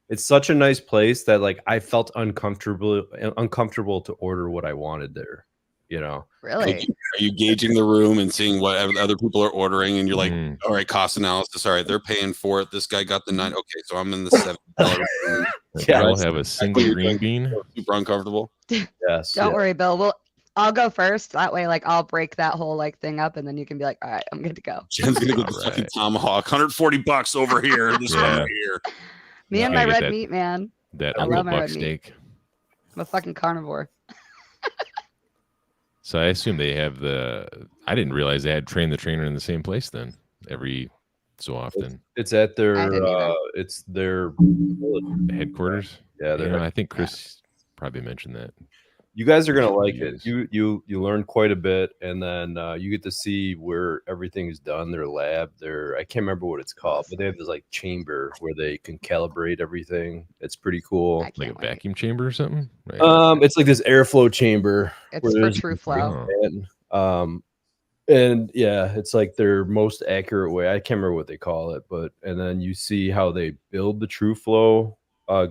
it's such a nice place that like I felt uncomfortable to order what I wanted there. You know, Really? Are you gauging the room and seeing what other people are ordering? And you're like, Mm, all right, cost analysis. All right, they're paying for it. This guy got the 9. Okay, so I'm in the $7 room. yeah, Yeah. I'll have a single green bean. Super uncomfortable. yes. Don't yeah. worry, Bill. I'll go first. That way, like I'll break that whole like thing up, and then you can be like, all right, I'm good to go. Jen's gonna get the All fucking right. tomahawk. $140 over here. This one Yeah. right here. Me Yeah. and my Gotta get red that- meat, man. That I Uncle love my Buck red meat. steak. I'm a fucking carnivore. So I assume they have the. I didn't realize they had Train the Trainer in the same place then. Every so often, It's at I their didn't either. it's their headquarters. yeah. You Their know, I think Chris probably mentioned that. You guys are gonna like Yes. it. You learn quite a bit, and then you get to see where everything is done. Their lab, I can't remember what it's called, but they have this like chamber where they can calibrate everything. It's pretty cool. I Like a can't wait. vacuum chamber or something. Right? It's like this airflow chamber. It's where for there's- true flow. And yeah, it's like their most accurate way. I can't remember what they call it, but and then you see how they build the true flow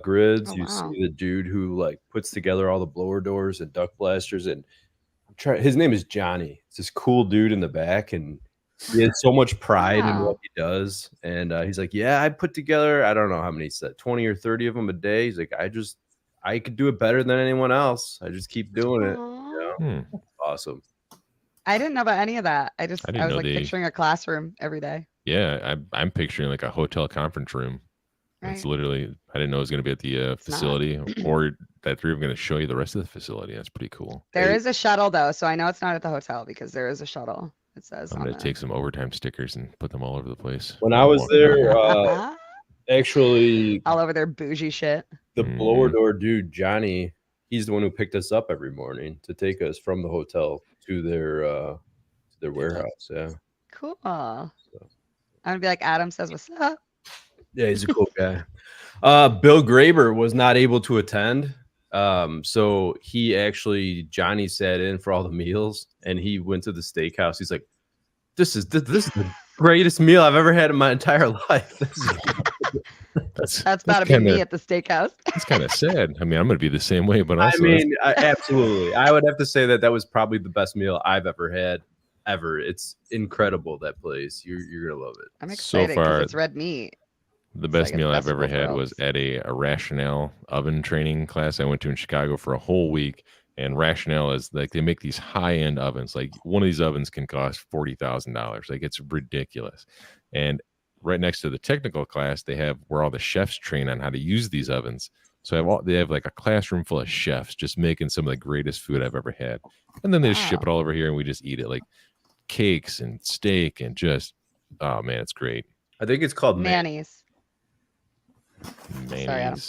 grids. Oh, You wow. see the dude who like puts together all the blower doors and duct blasters, and his name is Johnny. It's this cool dude in the back, and he has so much pride in Wow. what he does. And he's like, yeah, I put together, I don't know how many he said, 20 or 30 of them a day. He's like, I could do it better than anyone else. I just keep doing it. Aw. You know? Hmm. Oh, Awesome. I didn't know about any of that. I didn't was know like they- picturing a classroom every day. Yeah, I'm picturing like a hotel conference room. It's literally, I didn't know it was going to be at the facility, or that they were going to show you the rest of the facility. That's pretty cool. There is a shuttle though, so I know it's not at the hotel because there is a shuttle. It says I'm going to take some overtime stickers and put them all over the place. When I was there, actually, all over their bougie shit. The blower door dude, Johnny, he's the one who picked us up every morning to take us from the hotel to their warehouse. Yeah. Cool. I'm gonna be like, Adam says, "What's up?" Yeah, he's a cool guy. Bill Graber was not able to attend. So Johnny sat in for all the meals, and he went to the steakhouse. He's like, this is the greatest meal I've ever had in my entire life. That's about to be me at the steakhouse. It's kind of sad. I mean, I'm going to be the same way, but also, absolutely. I would have to say that was probably the best meal I've ever had. Ever. It's incredible, that place. You're going to love it. I'm excited because it's red meat. The best meal I've ever had was at a Rationale oven training class I went to in Chicago for a whole week. And Rationale is like, they make these high-end ovens. Like one of these ovens can cost $40,000. Like it's ridiculous. And right next to the technical class, they have where all the chefs train on how to use these ovens. So they have like a classroom full of chefs just making some of the greatest food I've ever had. And then they just ship it all over here and we just eat it, like cakes and steak and just, oh man, it's great. I think it's called Manny's. Sorry, Adam.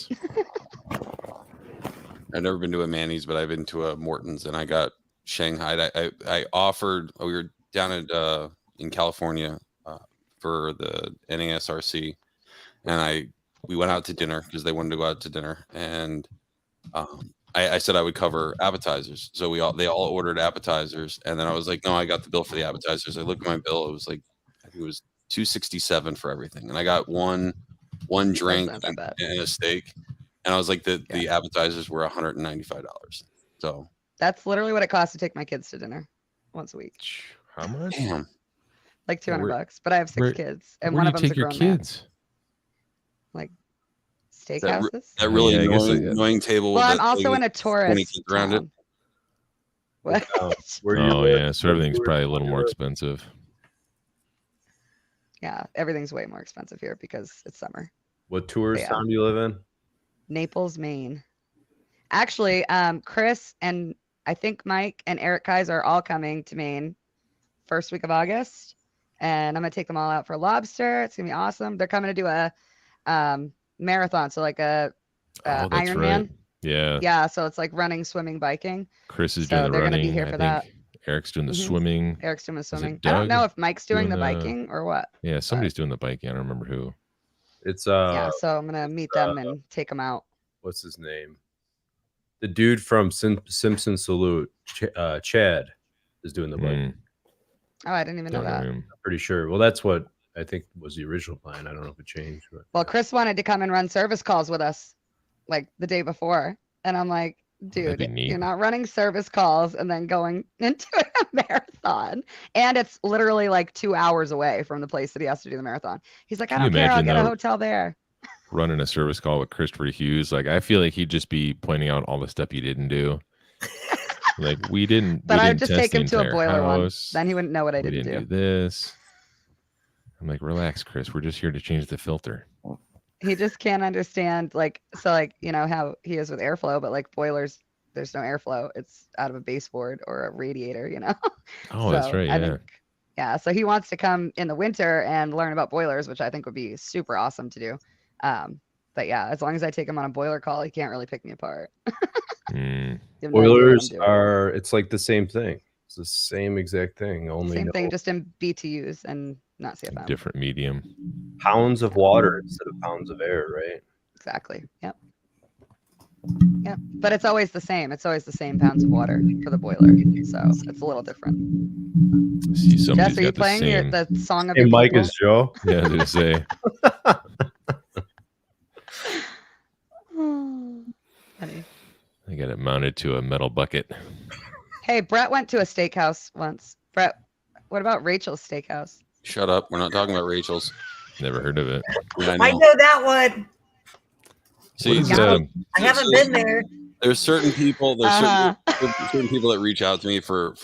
I've never been to a Manny's, but I've been to a Morton's, and I got Shanghai. I offered. We were down at in California for the NASRC, and we went out to dinner because they wanted to go out to dinner, and I said I would cover appetizers. So they all ordered appetizers, and then I was like, no, I got the bill for the appetizers. I looked at my bill; it was like I think it was $267 for everything, and I got one drink and a steak. And I was like, the appetizers were $195. So that's literally what it costs to take my kids to dinner once a week. How much? Damn. Like $200. But I have 6 kids, and one of them's a grown man. Like steakhouses. That really annoying table. Well, I'm also in a tourist around it. What? Oh yeah, so everything's probably a little more expensive. Yeah, everything's way more expensive here because it's summer. What tourist town do you live in? Naples, Maine. Actually, Chris and I think Mike and Eric Kaiser are all coming to Maine first week of August. And I'm going to take them all out for lobster. It's going to be awesome. They're coming to do a marathon. So like a Ironman. Yeah. Yeah. So it's like running, swimming, biking. Chris is doing the running. They're going to be here for that. Eric's doing the swimming. Eric's doing the swimming. I don't know if Mike's doing the biking or what. Yeah, somebody's doing the biking. I don't remember who. It's yeah, so I'm gonna meet them and take them out. What's his name? The dude from Simpson Salute, Chad, is doing the bike. Oh, I didn't even know that. I'm pretty sure. Well, that's what I think was the original plan. I don't know if it changed. But... Well, Chris wanted to come and run service calls with us, like the day before, and I'm like, dude, you're not running service calls and then going into a marathon. And it's literally like 2 hours away from the place that he has to do the marathon. He's like, I don't care. I'll get a hotel there. Running a service call with Christopher Hughes. Like, I feel like he'd just be pointing out all the stuff you didn't do. Like, we didn't. But I'd just take him to a boiler one. Then he wouldn't know what I didn't do. This. I'm like, relax, Chris. We're just here to change the filter. He just can't understand, you know, how he is with airflow, but like boilers, there's no airflow. It's out of a baseboard or a radiator, you know? Oh, that's right. Yeah. So he wants to come in the winter and learn about boilers, which I think would be super awesome to do. But yeah, as long as I take him on a boiler call, he can't really pick me apart. Boilers it's like the same thing. It's the same exact thing. Same thing, just in BTUs and not CFM. Different medium. Pounds of water instead of pounds of air, right? Exactly. Yep. But it's always the same. It's always the same pounds of water for the boiler. So it's a little different. See, Jess, are you playing the song of your people? Mike is Joe. Yeah, I was gonna say. Funny. I got it mounted to a metal bucket. Hey, Brett went to a steakhouse once. Brett, what about Rachel's Steakhouse? Shut up. We're not talking about Rachel's. Never heard of it. Yeah, I know that one. See, I haven't been there. There's certain people. Certain people that reach out to me for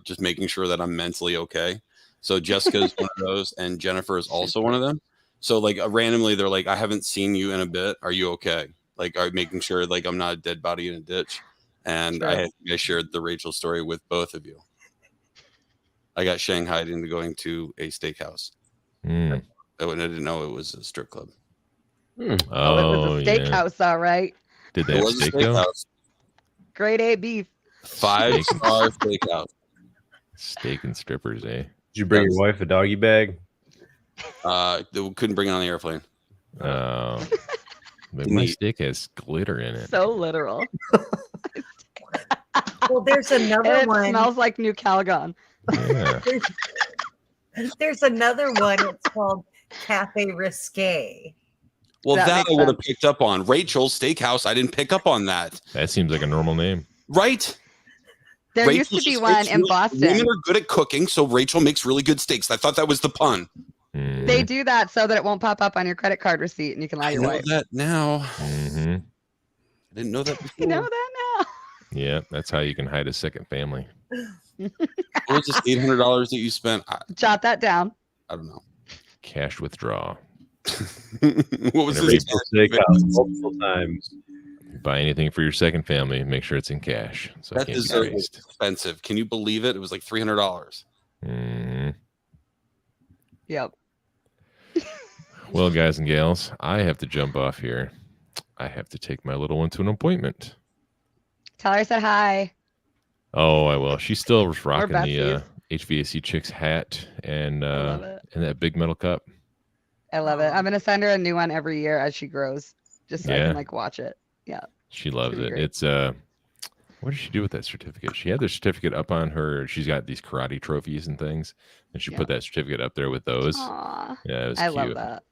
just making sure that I'm mentally okay. So Jessica's one of those, and Jennifer is also one of them. So like randomly, they're like, "I haven't seen you in a bit. Are you okay?" Like, are making sure like I'm not a dead body in a ditch. And True. I shared the Rachel story with both of you. I got shanghaied into going to a steakhouse. Mm. I didn't know it was a strip club. Oh, it Oh, was a yeah. steakhouse, all right. Did they It have was a steak though? steakhouse. Grade A beef. 5-star steakhouse. Steak and strippers, eh? Did you bring Yes. your wife a doggy bag? They couldn't bring it on the airplane. Oh. But my Neat. steak has glitter in it. So literal. Well, there's another And it one. smells like New Calgon. Yeah. There's another one. It's called Cafe Risque. Well, That that makes I would have sense. picked up on. Rachel's Steakhouse, I didn't pick up on that. That seems like a normal name. Right? There used to Rachel's be one steaks, in Women Boston. are good at cooking, so Rachel makes really good steaks. I thought that was the pun. Mm. They do that so that it won't pop up on your credit card receipt and you can lie I to your know wife. that now. Mm-hmm. I didn't know that before. You know that now. Yeah, that's how you can hide a second family. What was this $800 that you spent? Jot that down. I don't know. Cash withdraw. What was Whenever this? Steakhouse multiple times. Buy anything for your second family, make sure it's in cash. So it That can't be dessert was traced. expensive. Can you believe it? It was like $300. Mhm. Yep. Well, guys and gals, I have to jump off here. I have to take my little one to an appointment. Tell her I said hi. Oh, I will. She's still rocking the besties. HVAC Chicks hat and love it. that big metal cup. I love it. I'm gonna send her a new one every year as she grows, just so I Yeah. can like watch it. Yeah. She loves Pretty it. great. It's what did she do with that certificate? She had the certificate up on her. She's got these karate trophies and things, and she Yeah. put that certificate up there with those. Aw, Yeah, it was I cute. love that.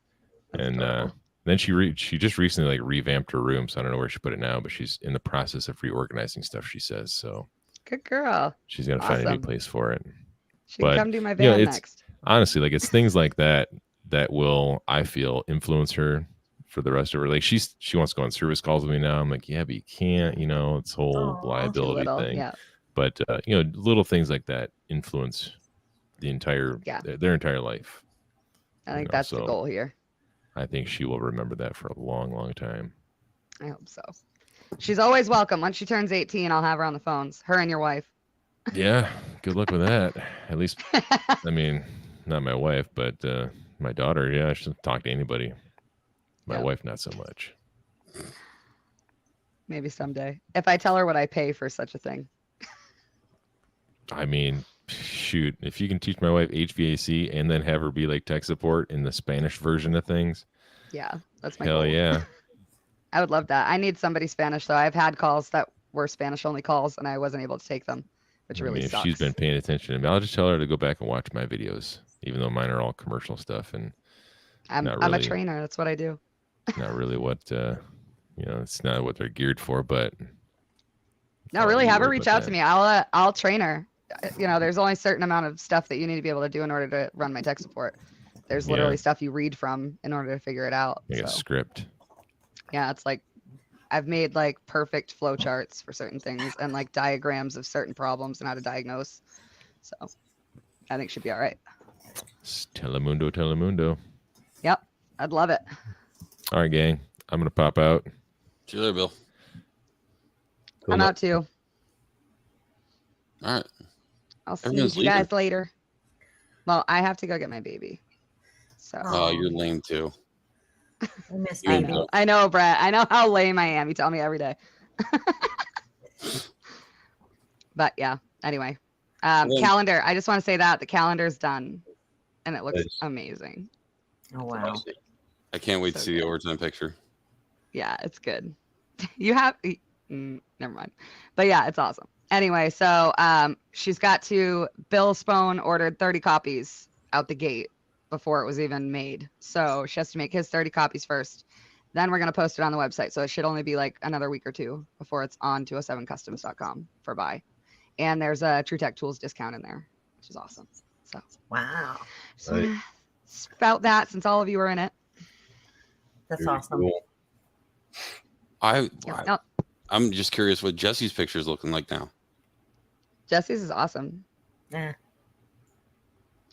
That's And adorable. then she just recently like revamped her room, so I don't know where she put it now, but she's in the process of reorganizing stuff. She says so. Good girl. She's gonna find a new Awesome. place for it. She can But, come do my you know, van it's- next. Honestly, like it's things like that that will, I feel, influence her for the rest of her. Like she wants to go on service calls with me now. I'm like, yeah, but you can't. You know, it's whole Aw. Too liability little. thing. Yeah. But you know, little things like that influence the entire Yeah. their entire life. I You think know, that's the so- goal here. I think she will remember that for a long, long time. I hope so. She's always welcome. Once she turns 18, I'll have her on the phones. Her and your wife. Yeah, good luck with that. At least, I mean, not my wife, but my daughter. Yeah, she'll talk to anybody. My Yeah. wife, not so much. Maybe someday. If I tell her what I pay for such a thing. I mean, shoot, if you can teach my wife HVAC and then have her be like tech support in the Spanish version of things, Yeah, that's my hell goal. yeah. I would love that. I need somebody Spanish though. I've had calls that were Spanish only calls and I wasn't able to take them, which I really mean, if sucks. she's been paying attention to me, I'll just tell her to go back and watch my videos, even though mine are all commercial stuff and I'm not a really. trainer. That's what I do. not really what you know, it's not what they're geared for, but No, I'll really, be have her worried reach about out to that. me. I'll train her. You know, there's only a certain amount of stuff that you need to be able to do in order to run my tech support. There's Yeah. literally stuff you read from in order to figure it out. Like a So script. yeah, it's like I've made like perfect flow charts for certain things and like diagrams of certain problems and how to diagnose. So I think she'd be all right. It's Telemundo, Telemundo. Yep, I'd love it. All right, gang. I'm gonna pop out. See you later, Bill. I'm out too. All right. I'll see Everyone's you guys later. Well, I have to go get my baby. So Oh, you're lame too. I miss You I and baby. know. I know, Brett. I know how lame I am. You tell me every day. But yeah, anyway. Well- Calendar. I just want to say that the calendar's done and it looks Nice. amazing. Oh wow. I can't wait to So see the good. overtime picture. Yeah, it's good. You have never mind. But yeah, it's awesome. Anyway, so she's got to Bill Spohn ordered 30 copies out the gate before it was even made. So she has to make his 30 copies first. Then we're going to post it on the website. So it should only be like another week or two before it's on 207customs.com for buy. And there's a TrueTech Tools discount in there, which is awesome. So Wow. just wanna spout that since all of you are in it. That's Very awesome. cool. No, I'm just curious what Jesse's picture is looking like now. Jesse's is awesome. Yeah.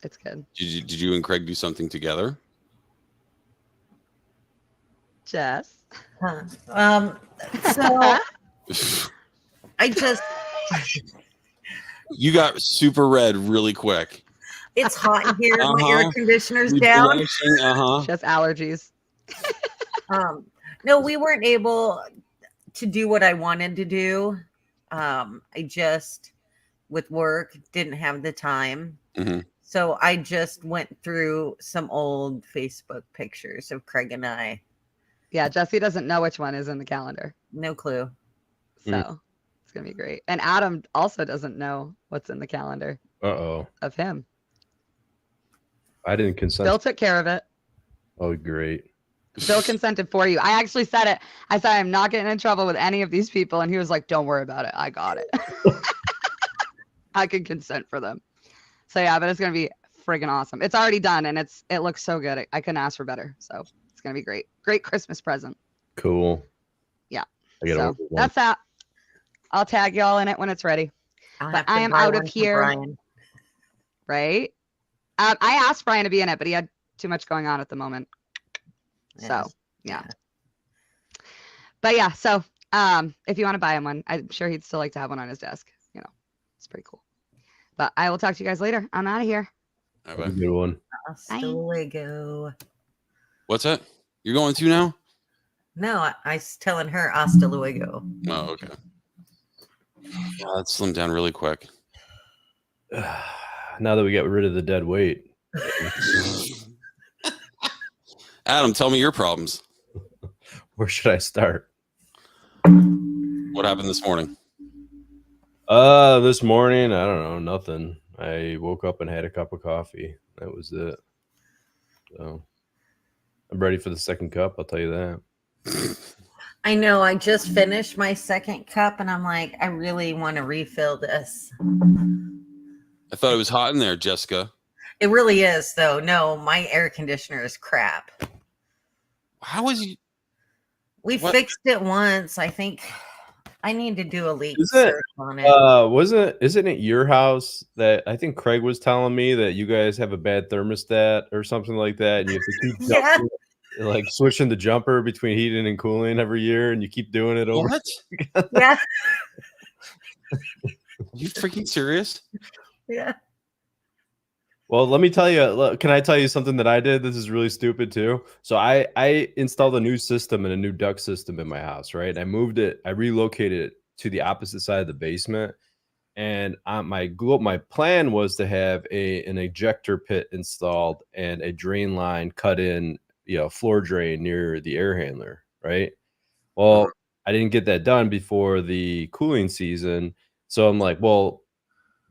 It's good. Did you and Craig do something together? Jess. Huh. So I just, You got super red really quick. it's hot in here. My Uh-huh. air conditioner's You're down. blushing, uh-huh. She has allergies. No, we weren't able to do what I wanted to do. I just, with work, didn't have the time. Mm-hmm. So I just went through some old Facebook pictures of Craig and I. Yeah, Jesse doesn't know which one is in the calendar. No clue. So it's going to be great. And Adam also doesn't know what's in the calendar Uh-oh. of him. I didn't consent. Bill took care of it. Oh, great. Bill consented for you. I actually said it. I said, I'm not getting in trouble with any of these people. And he was like, don't worry about it. I got it. I can consent for them. So yeah, but it's going to be friggin' awesome. It's already done and it looks so good. I couldn't ask for better. So it's going to be great. Great Christmas present. Cool. Yeah. I gotta So order one. that's that. I'll tag y'all in it when it's ready. I'll But have to I am buy out of one for here. Brian. Right? I asked Brian to be in it, but he had too much going on at the moment. So yeah. But yeah, so if you want to buy him one, I'm sure he'd still like to have one on his desk. You know, it's pretty cool. But I will talk to you guys later. I'm out of here. All Have a right. good one. Hasta luego. What's that? You're going to now? No, I was telling her hasta luego. Oh, okay. Wow, that slimmed down really quick. Now that we got rid of the dead weight. Adam, tell me your problems. Where should I start? What happened this morning? This morning, I don't know, nothing. I woke up and had a cup of coffee. That was it. So I'm ready for the second cup, I'll tell you that. I know. I just finished my second cup and I'm like, I really want to refill this. I thought it was hot in there, Jessica. It really is, though. No, my air conditioner is crap. How was you? We What? fixed it once. I think I need to do a leak Is it, search on it. Isn't it your house that I think Craig was telling me that you guys have a bad thermostat or something like that, and you have to keep Yeah. jumping, like switching the jumper between heating and cooling every year, and you keep doing it over. What? Yeah. Are you freaking serious? Yeah. Well, let me tell you. Look, can I tell you something that I did? This is really stupid too. So I installed a new system and a new duct system in my house, right? I moved it. I relocated it to the opposite side of the basement, and my plan was to have an ejector pit installed and a drain line cut in, floor drain near the air handler, right? Well, I didn't get that done before the cooling season, so I'm like, well,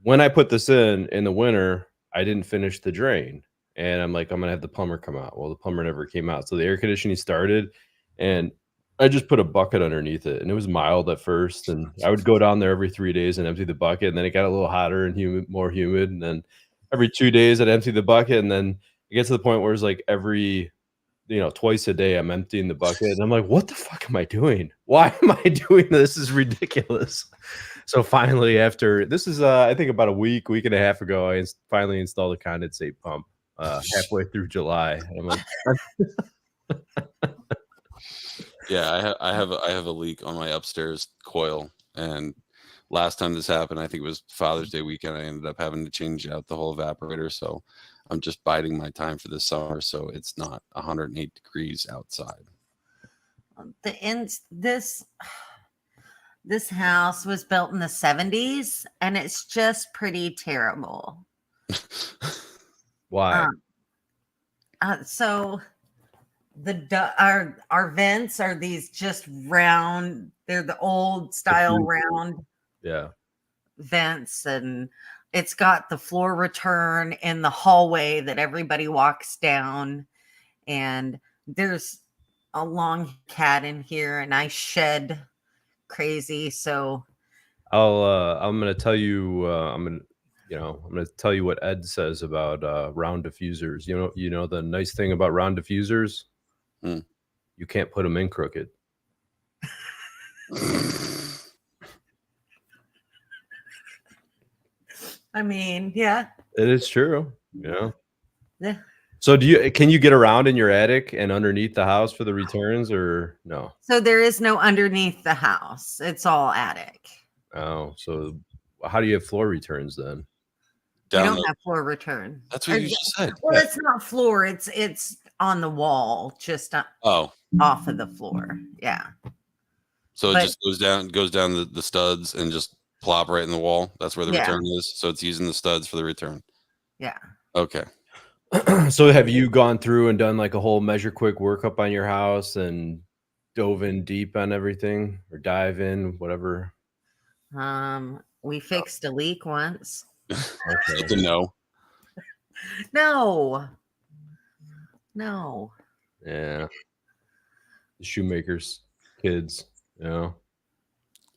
when I put this in the winter, I didn't finish the drain, and I'm like, I'm gonna have the plumber come out. Well, the plumber never came out, so the air conditioning started, and I just put a bucket underneath it, and it was mild at first, and I would go down there every 3 days and empty the bucket, and then it got a little hotter and more humid, and then every 2 days I'd empty the bucket, and then it gets to the point where it's like every twice a day I'm emptying the bucket, and I'm like, what the fuck am I doing? Why am I doing this? This is ridiculous. So finally, after this is I think about a week and a half ago, I finally installed a condensate pump halfway through July. And I'm like, Yeah, I have a leak on my upstairs coil, and last time this happened, I think it was Father's Day weekend. I ended up having to change out the whole evaporator, so I'm just biding my time for this summer, so it's not 108 degrees outside. This house was built in the 70s, and it's just pretty terrible. why? So our vents are these just round. They're the old style round Yeah. vents, and it's got the floor return in the hallway that everybody walks down, and there's a long cat in here, and I shed crazy. So I'm gonna tell you. I'm gonna tell you what Ed says about round diffusers. You know the nice thing about round diffusers, you can't put them in crooked. I mean, yeah. It is true. Yeah. So can you get around in your attic and underneath the house for the returns or no? So there is no underneath the house. It's all attic. Oh, so how do you have floor returns then? We Down don't the, have floor return. that's what you just said. Well, it's not floor. It's on the wall, just Oh, off of the floor. Yeah. so it But- just goes down the studs and just plop right in the wall. That's where the Yeah. return is. So it's using the studs for the return. Yeah. Okay. So have you gone through and done like a whole measure quick workup on your house and dove in deep on everything or dive in, whatever? We fixed a leak once. Good to know. No. Yeah. The shoemakers, kids, you know.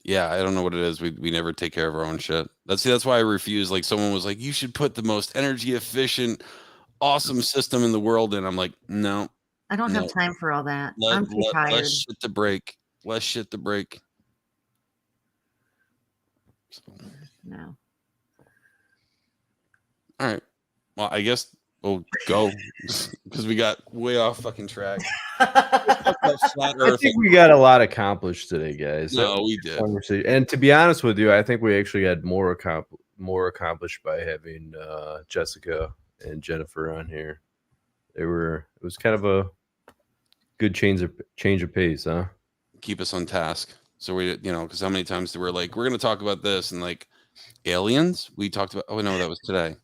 Yeah, I don't know what it is. We never take care of our own shit. That's why I refuse. Like someone was like, you should put the most energy efficient, awesome system in the world in. I'm like, no. I don't No. have time for all that. I'm too tired. Less shit to break. Less shit to break. So, No. all right. Well, I guess we'll go because we got way off fucking track. Flat I Earth. think we got a lot accomplished today, guys. No, we did. And to be honest with you, I think we actually had more accomplished by having Jessica and Jennifer on here. It was kind of a good change of pace, huh? Keep us on task. So we, because how many times we're like, we're going to talk about this and like aliens. We talked about. Oh no, that was today.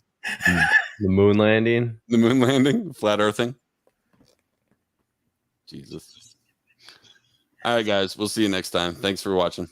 The moon landing. The moon landing, flat earthing. Jesus. All right, guys. We'll see you next time. Thanks for watching.